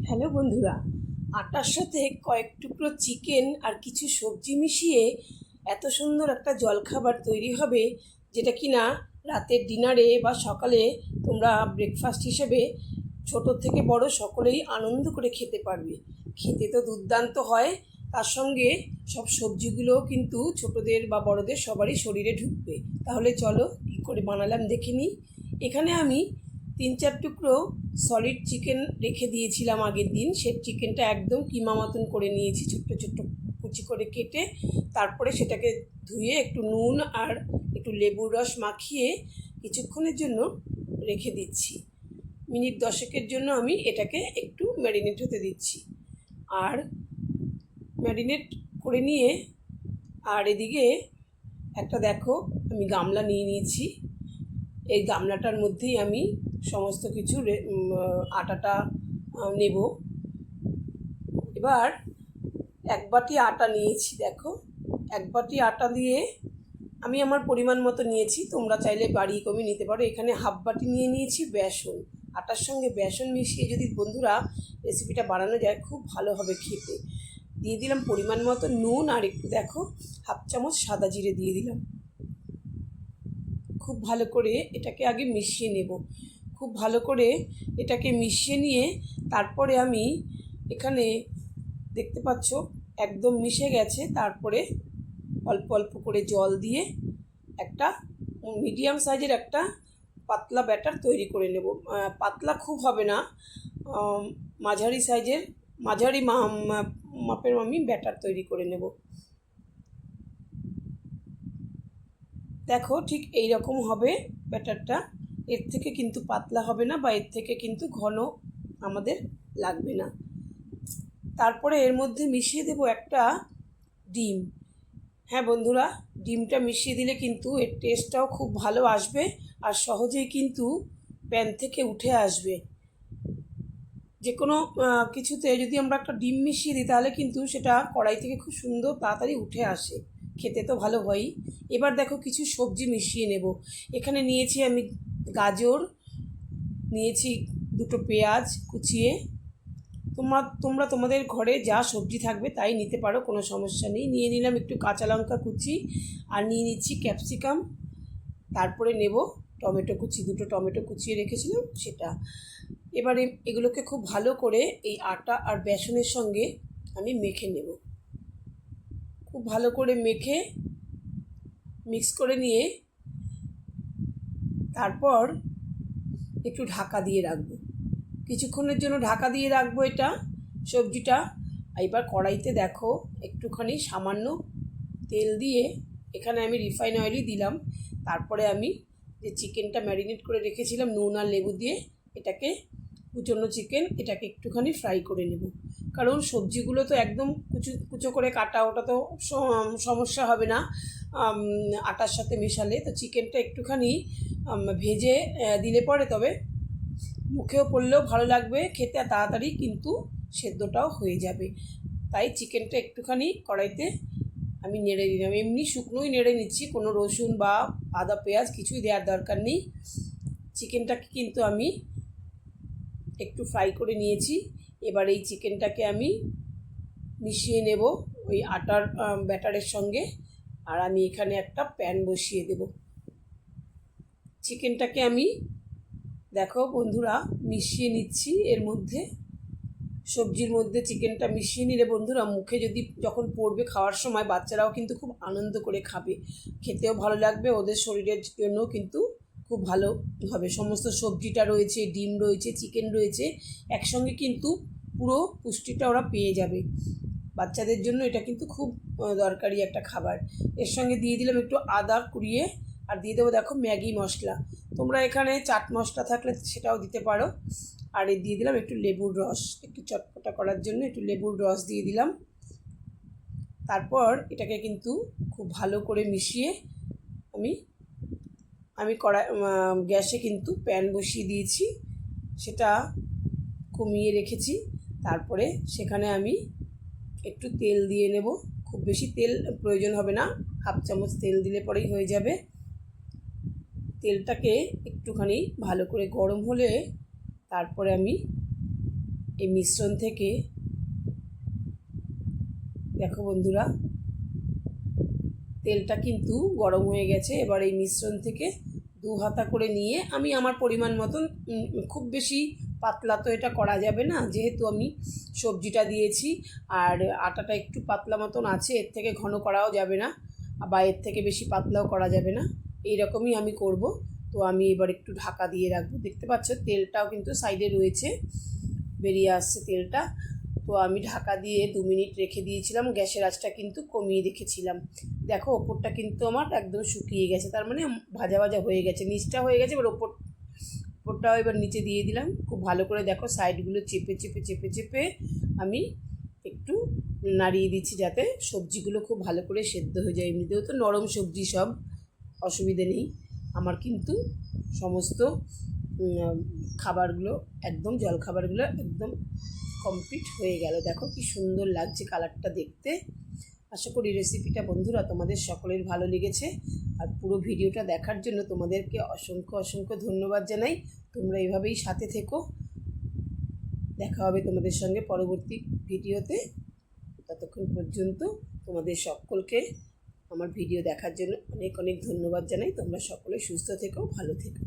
Hello বন্ধুরা, আটার সাথে কয়েক টুকরো চিকেন আর কিছু সবজি মিশিয়ে এত সুন্দর একটা জলখাবার তৈরি হবে, যেটা কিনা রাতের ডিনারে বা সকালে তোমরা ব্রেকফাস্ট হিসেবে ছোট থেকে বড় সকলেই আনন্দ করে খেতে পারবে। খেতে তো দুর্দান্ত হয়, তার সঙ্গে সব সবজিগুলোও কিন্তু ছোটদের বা বড়দের সবারই শরীরে ঢুকবে। তাহলে চলো কী করে বানালাম দেখে নিই। এখানে আমি 3-4 টুকরো সলিড চিকেন রেখে দিয়েছিলাম আগের দিন। সে চিকেনটা একদম কিমা মতন করে নিয়েছি, ছোট্ট ছোট্ট কুচি করে কেটে। তারপরে সেটাকে ধুয়ে একটু নুন আর একটু লেবুর রস মাখিয়ে কিছুক্ষণের জন্য রেখে দিচ্ছি। মিনিট 10-এর জন্য আমি এটাকে একটু ম্যারিনেট হতে দিচ্ছি। আর ম্যারিনেট করে নিয়ে আর এদিকে একটা দেখো আমি গামলা নিয়ে নিয়েছি। এই গামলাটার মধ্যেই আমি সমস্ত কিছু আটাটা নেব। এবার 1 বাটি আটা নিয়েছি। দেখো 1 বাটি আটা দিয়ে আমি আমার পরিমাণ মতো নিয়েছি, তোমরা চাইলে বাড়িয়ে কমিয়ে নিতে পারো। এখানে 1/2 বাটি নিয়ে নিয়েছি বেসন। আটার সঙ্গে বেসন মিশিয়ে যদি বন্ধুরা রেসিপিটা বানানো যায় খুব ভালো হবে খেতে। দিয়ে দিলাম পরিমাণ মতো নুন আর একটু দেখো 1/2 চামচ সাদা জিরে দিয়ে দিলাম। খুব ভালো করে এটাকে আগে মিশিয়ে নেব। খুব ভালো করে এটাকে মিশিয়ে নিয়ে তারপরে আমি এখানে দেখতে পাচ্ছ একদম মিশে গেছে। তারপরে অল্প অল্প করে জল দিয়ে একটা মিডিয়াম সাইজের একটা পাতলা ব্যাটার তৈরি করে নেব। পাতলা খুব হবে না, মাঝারি সাইজের মাঝারি মাপের আমি ব্যাটার তৈরি করে নেব। দেখো ঠিক এই রকম হবে ব্যাটারটা। এর থেকে কিন্তু পাতলা হবে না বা এর থেকে কিন্তু ঘন আমাদের লাগবে না। তারপরে এর মধ্যে মিশিয়ে দেব একটা ডিম। হ্যাঁ বন্ধুরা, ডিমটা মিশিয়ে দিলে কিন্তু এর টেস্টটাও খুব ভালো আসবে আর সহজেই কিন্তু প্যান থেকে উঠে আসবে। যে কোনো কিছুতে যদি আমরা একটা ডিম মিশিয়ে দিই তাহলে কিন্তু সেটা কড়াই থেকে খুব সুন্দর তাড়াতাড়ি উঠে আসে, খেতে তো ভালো হয়ই। এবার দেখো কিছু সবজি মিশিয়ে নেব। এখানে নিয়েছি আমি গাজর, নিয়েছি 2টো পেঁয়াজ কুচিয়ে। তোমরা তোমাদের ঘরে যা সবজি থাকবে তাই নিতে পারো, কোনো সমস্যা নেই। নিয়ে নিলাম একটু কাঁচা লঙ্কা কুচি আর নিয়ে নিচ্ছি ক্যাপসিকাম। তারপরে নেব টমেটো কুচি, 2টো টমেটো কুচিয়ে রেখেছিলাম সেটা। এবারে এগুলোকে খুব ভালো করে এই আটা আর বেসনের সঙ্গে আমি মেখে নেব। খুব ভালো করে মেখে মিক্স করে নিয়ে তারপর একটু ঢাকা দিয়ে রাখবো। কিছুক্ষণের জন্য ঢাকা দিয়ে রাখবো এটা সবজিটা। এবার কড়াইতে দেখো একটুখানি সামান্য তেল দিয়ে, এখানে আমি রিফাইন অয়েলই দিলাম। তারপরে আমি যে চিকেনটা ম্যারিনেট করে রেখেছিলাম নুন আর লেবু দিয়ে, এটাকে কুচনো চিকেন, এটাকে একটুখানি ফ্রাই করে নেব। কারণ সবজিগুলো তো একদম কুচো কুচো করে কাটা, ওটা তো সমস্যা হবে না আটার সাথে মেশালে। তো চিকেনটা একটুখানি ভেজে দিলে পরে তবে মুখেও পড়লেও ভালো লাগবে খেতে, তাড়াতাড়ি কিন্তু সেদ্ধটাও হয়ে যাবে। তাই চিকেনটা একটুখানি কড়াইতে আমি নেড়ে দিলাম। এমনি শুকনোই নেড়ে নিচ্ছি, কোনো রসুন বা আদা পেঁয়াজ কিছুই দেওয়ার দরকার নেই। চিকেনটাকে কিন্তু আমি একটু ফ্রাই করে নিয়েছি। এবার এই চিকেনটাকে আমি মিশিয়ে নেব ওই আটার ব্যাটারের সঙ্গে। আর আমি এখানে একটা প্যান বসিয়ে দেব। চিকেনটাকে আমি দেখো বন্ধুরা মিশিয়ে নিচ্ছি এর মধ্যে, সবজির মধ্যে চিকেনটা মিশিয়ে নিলে বন্ধুরা মুখে যদি যখন পড়বে খাওয়ার সময় বাচ্চারাও কিন্তু খুব আনন্দ করে খাবে, খেতেও ভালো লাগবে, ওদের শরীরের জন্যও কিন্তু খুব ভালো হবে। সমস্ত সবজিটা রয়েছে, ডিম রয়েছে, চিকেন রয়েছে, একসঙ্গে কিন্তু পুরো পুষ্টিটা ওরা পেয়ে যাবে। বাচ্চাদের জন্য এটা কিন্তু খুব দরকারি একটা খাবার। এর সঙ্গে দিয়ে দিলাম একটু আদা কুড়িয়ে, আর দিয়ে দেবো দেখো ম্যাগি মশলা। তোমরা এখানে চাট মশলা থাকলে সেটাও দিতে পারো। আর দিয়ে দিলাম একটু লেবুর রস, একটু চটপটা করার জন্য একটু লেবুর রস দিয়ে দিলাম। তারপর এটাকে কিন্তু খুব ভালো করে মিশিয়ে আমি গ্যাসে কিন্তু প্যান বসিয়ে দিয়েছি, সেটা কমিয়ে রেখেছি। তারপরে সেখানে আমি একটু তেল দিয়ে নেব। খুব বেশি তেল প্রয়োজন হবে না, 1/2 চামচ তেল দিলে পরেই হয়ে যাবে। তেলটাকে একটুখানি ভালো করে গরম হলে তারপরে আমি এই মিশ্রণ থেকে দেখো বন্ধুরা, তেলটা কিন্তু গরম হয়ে গেছে। এবার এই মিশ্রণ থেকে 2 হাতা করে নিয়ে আমি আমার পরিমাণ মতন, খুব বেশি পাতলা তো এটা করা যাবে না, যেহেতু আমি সবজিটা দিয়েছি আর আটাটা একটু পাতলা মতন আছে, এর থেকে ঘন করাও যাবে না বা এর থেকে বেশি পাতলাও করা যাবে না, এইরকমই আমি করব। তো আমি এবার একটু ঢাকা দিয়ে রাখবো। দেখতে পাচ্ছ তেলটাও কিন্তু সাইডে রয়েছে, বেরিয়ে আসছে তেলটা। তো আমি ঢাকা দিয়ে 2 মিনিট রেখে দিয়েছিলাম, গ্যাসের আঁচটা কিন্তু কমিয়ে রেখেছিলাম। দেখো ওপরটা কিন্তু আমার একদম শুকিয়ে গেছে, তার মানে ভাজা ভাজা হয়ে গেছে, নিচটা হয়ে গেছে। এবার ওপরটাও এবার নিচে দিয়ে দিলাম। খুব ভালো করে দেখো সাইডগুলো চেপে চেপে চেপে চেপে আমি একটু নাড়িয়ে দিচ্ছি, যাতে সবজিগুলো খুব ভালো করে সেদ্ধ হয়ে যায়। এমনিতেও তো নরম সবজি, সব অসুবিধে নেই। আমার কিন্তু সমস্ত খাবারগুলো একদম, জলখাবারগুলো একদম কমপ্লিট হয়ে গেল। দেখো কি সুন্দর লাগছে কালারটা দেখতে। আশা করি রেসিপিটা বন্ধুরা তোমাদের সকলের ভালো লেগেছে। আর পুরো ভিডিওটা দেখার জন্য তোমাদেরকে অসংখ্য অসংখ্য ধন্যবাদ জানাই। তোমরা এভাবেই সাথে থেকো। দেখা হবে তোমাদের সঙ্গে পরবর্তী ভিডিওতে। ততক্ষণ পর্যন্ত তোমাদের সকলকে আমার ভিডিও দেখার জন্য অনেক অনেক ধন্যবাদ জানাই। তোমরা সকলে সুস্থ থেকো, ভালো থেকো।